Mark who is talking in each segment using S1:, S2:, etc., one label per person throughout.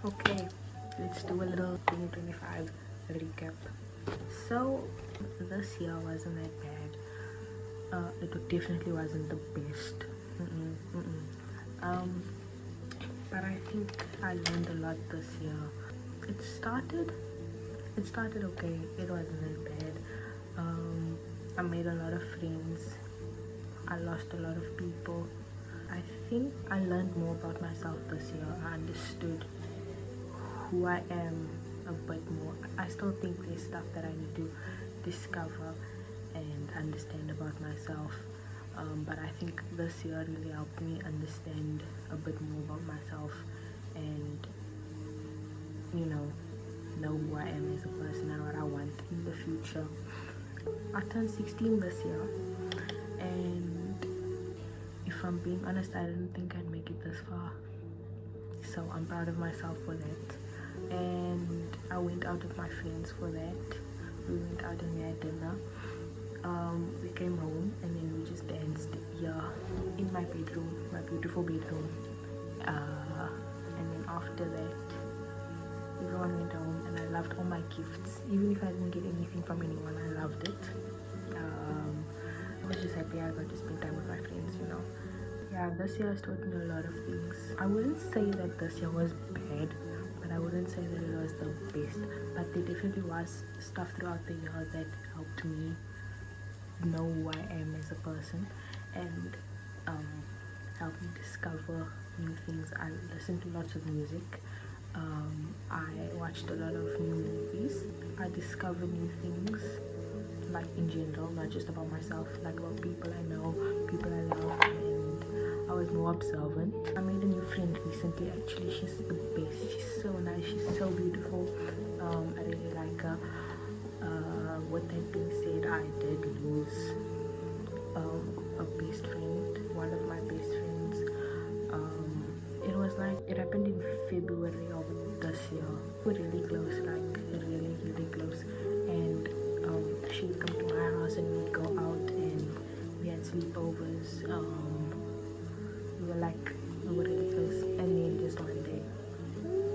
S1: Okay, let's do a little 2025 recap. So, this year wasn't that bad. It definitely wasn't the best. Mm-mm, mm-mm. Um, but I think I learned a lot this year. It started, it started okay. It wasn't that bad. I made a lot of friends. I lost a lot of people. I think I learned more about myself this year. I understood who I am a bit more. I still think there's stuff that I need to discover and understand about myself. But I think this year really helped me understand a bit more about myself and, you know who I am as a person and what I want in the future. I turned 16 this year, and if I'm being honest, I didn't think I'd make it this far. So I'm proud of myself for that. And I went out with my friends for that. We went out and we had dinner. We came home and then we just danced here in my bedroom, my beautiful bedroom. And then after that, everyone went home and I loved all my gifts. Even if I didn't get anything from anyone, I loved it. I was just happy I got to spend time with my friends. Yeah, this year has taught me a lot of things. I wouldn't say that this year was bad, but I wouldn't say that it was the best. But there definitely was stuff throughout the year that helped me know who I am as a person and helped me discover new things. I listened to lots of music. I watched a lot of new movies. I discovered new things, like in general, not just about myself, like about people I know, people I love, and I was more observant. I made a new friend recently. Actually, she's the best. She's so nice. She's so beautiful. I really like her. With that being said, I did lose a best friend, one of my best friends. It happened in February of this year. We're really close, like really, really close. And she would come to my house and we'd go out and we had sleepovers. We were really close. And then just one day,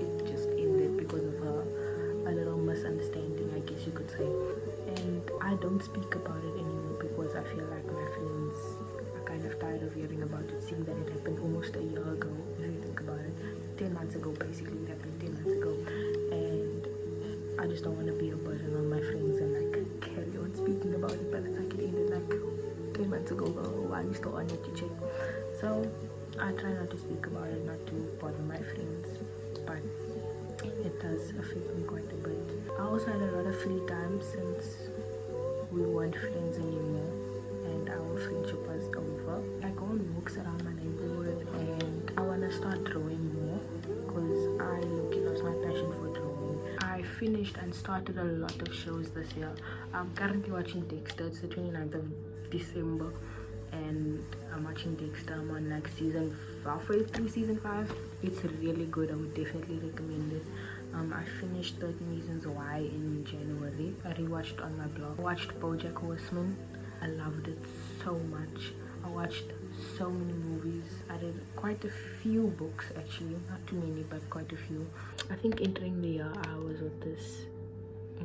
S1: it just ended because of a little misunderstanding, I guess you could say. And I don't speak about it anymore because I feel like my friends are kind of tired of hearing about it, seeing that it happened almost a year ago. If you think about it, 10 months ago, basically, it happened 10 months ago. And I just don't want to be a burden on my friends and like carry on speaking about it, but it's like it ended like 10 months ago. Why are you still on it to check? So I try not to speak about it, not to bother my friends, but it does affect me quite a bit. I also had a lot of free time since we weren't friends anymore and our friendship was over. I go on walks around my neighborhood and I want to start drawing more because I lost my passion for drawing. I finished and started a lot of shows this year. I'm currently watching Dexter. It's the 29th of December and I'm watching Dexter. I'm on like halfway through season 5. It's really good. I would definitely recommend it. I finished 13 Reasons Why in January. I rewatched on my blog. I watched BoJack Horseman. I loved it so much. I watched so many movies. I read quite a few books actually. Not too many, but quite a few. I think entering the year I was with this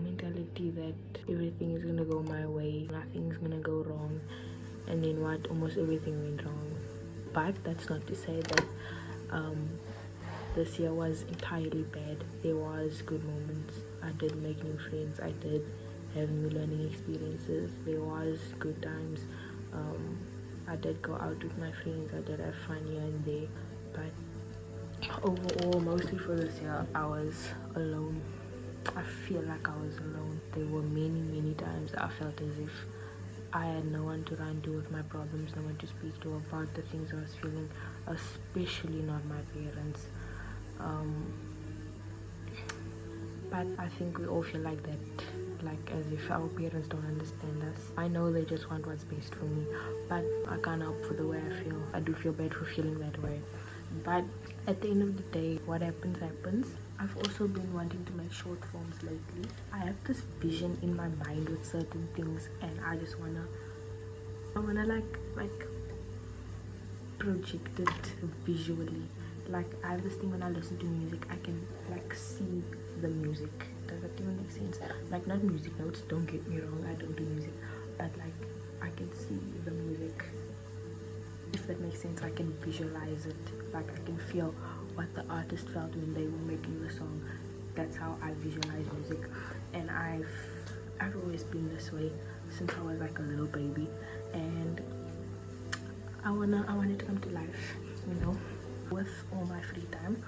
S1: mentality that everything is gonna go my way. Nothing's gonna go wrong. And then what? Almost everything went wrong. But that's not to say that this year was entirely bad. There was good moments. I did make new friends. I did have new learning experiences. There was good times. I did go out with my friends. I did have fun here and there. But overall, mostly for this year, I was alone. I feel like I was alone. There were many, many times I felt as if I had no one to run to with my problems, no one to speak to about the things I was feeling, especially not my parents. But I think we all feel like that, like as if our parents don't understand us. I know they just want what's best for me, but I can't help for the way I feel. I do feel bad for feeling that way. But at the end of the day, what happens happens. I've also been wanting to make short forms lately. I have this vision in my mind with certain things and I wanna like project it visually. like I have this thing when I listen to music, I can like see the music. Does that even make sense? Like not music notes, don't get me wrong, I don't do music, but like I can see the music, if that makes sense. I can visualize it, like I can feel what the artist felt when they were making the song. That's how I visualize music, and I've always been this way since I was like a little baby, and I want it to come to life, you know. With all my free time,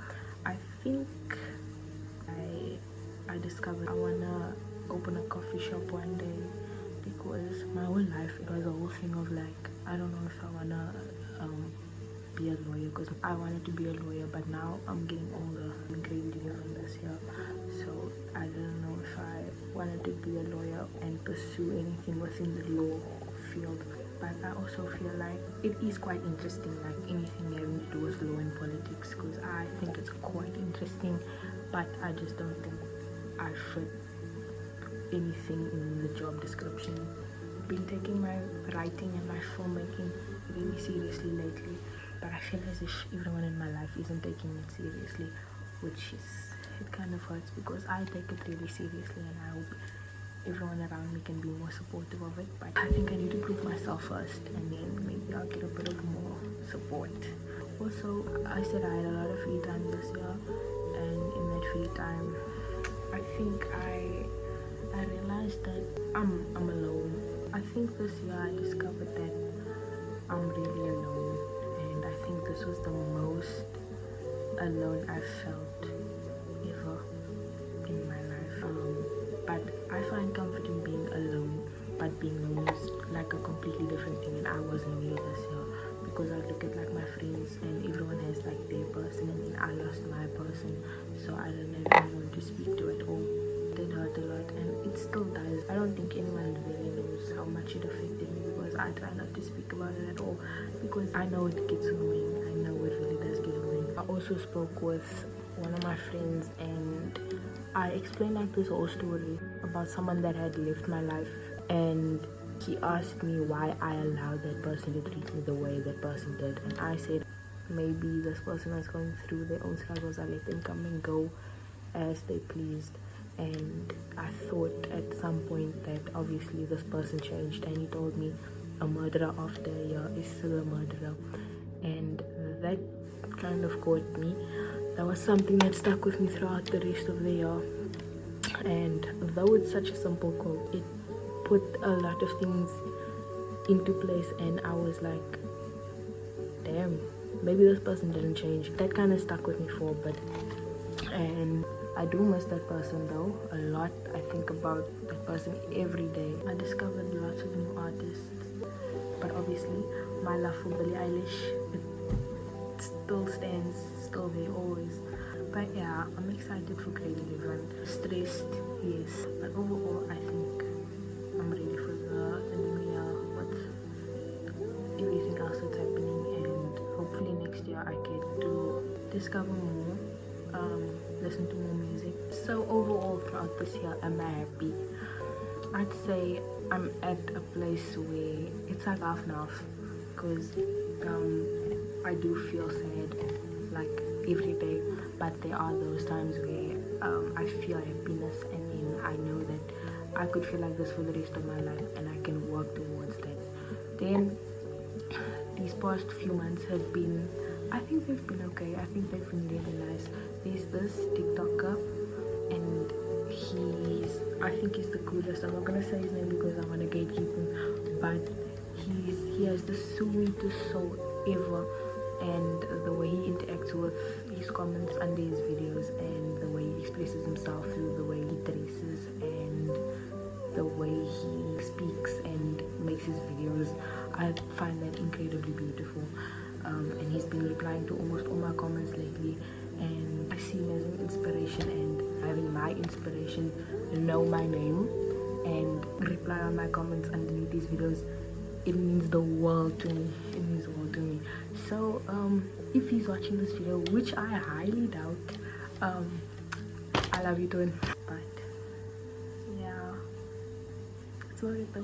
S1: I think I discovered I wanna open a coffee shop one day, because my whole life it was a whole thing of like, I don't know if I wanna be a lawyer, because I wanted to be a lawyer, but now I'm getting older. I'm grade 11 this year, so I don't know if I wanted to be a lawyer and pursue anything within the law field. But I also feel like it is quite interesting, like anything having to do with law and politics, because I think it's quite interesting, but I just don't think I fit anything in the job description. I've been taking my writing and my filmmaking really seriously lately, but I feel as if everyone in my life isn't taking it seriously, which is, it kind of hurts, because I take it really seriously, and I hope everyone around me can be more supportive of it. But I think I need to prove myself first, and then maybe I'll get a bit of more support. Also, I said I had a lot of free time this year, and in that free time I think I realized that I'm alone. I think this year I discovered that I'm really alone, and I think this was the most alone I've felt ever in my life. But I find comfort in being alone, but being lonely is like a completely different thing, and I was lonely this year, because I look at like my friends and everyone has like their person, and then I lost my person, so I don't have anyone to speak to at all. It hurt a lot, and it still does. I don't think anyone really knows how much it affected me, because I try not to speak about it at all, because I know it gets annoying. I know it really does get annoying. I also spoke with one of my friends, and I explained like this whole story about someone that had left my life, and he asked me why I allowed that person to treat me the way that person did, and I said maybe this person was going through their own struggles. I let them come and go as they pleased, and I thought at some point that obviously this person changed, and he told me a murderer after a year is still a murderer, and that kind of caught me. That was something that stuck with me throughout the rest of the year, and though it's such a simple quote, it put a lot of things into place, and I was like, damn, maybe this person didn't change. That kind of stuck with me for a bit, and I do miss that person though a lot. I think about that person every day. I discovered lots of new artists, but obviously my love for Billie Eilish, it still stands, still there always. But yeah, I'm excited for grade 11. Stressed, yes, but overall I think I'm ready for the new year with everything else that's happening, and hopefully next year I get to discover more, listen to more music. So overall throughout this year, am I happy? I'd say I'm at a place where it's like half and half, because I do feel sad like every day, but there are those times where I feel happiness, and then I know that I could feel like this for the rest of my life, and I can work towards that. Then these past few months have been, I think they've been okay. I think they've been really nice. There's this TikToker, and I think he's the coolest. I'm not gonna say his name because I want to gatekeep him, but he has the sweetest soul ever, and the way he interacts with his comments under his videos, and the way he expresses himself through the way he dresses and the way he speaks and makes his videos, I find that incredibly beautiful. And he's been replying to almost all my comments lately, and I see him as an inspiration, and having my inspiration know my name and reply on my comments underneath these videos, it means the world to me. It means the world to me. So if he's watching this video, which I highly doubt, I love you, twin. But yeah, it's worth it though.